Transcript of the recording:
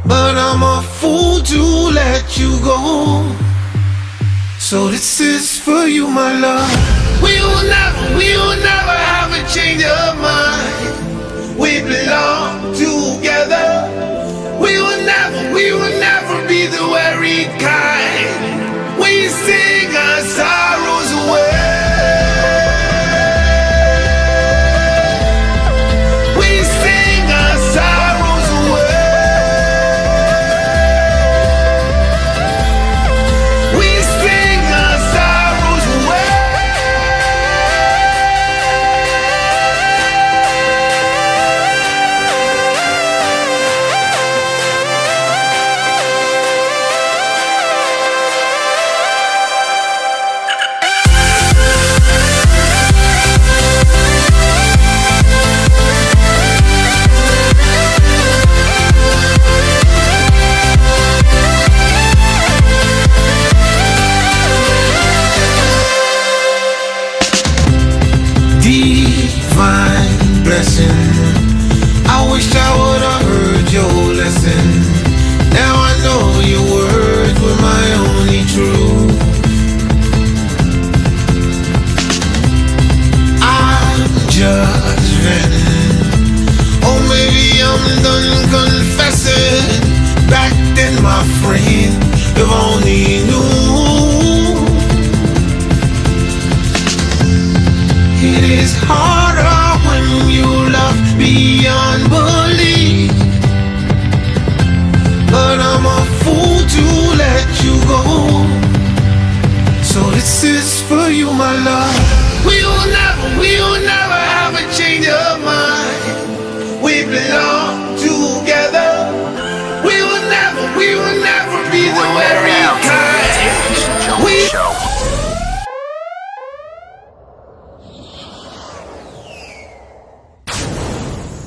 but I'm a fool to let you go. So this is for you, my love. We will never have a change of mind. We belong together. We will never be the worried kind. We sing our sorrows away. Divine blessing, I wish I would've heard your lesson. Now I know your words were my only truth. I'm just venting, or maybe I'm done confessing. Back then, my friend, if only knew. It is harder when you love beyond belief, but I'm a fool to let you go. So this is for you, my love.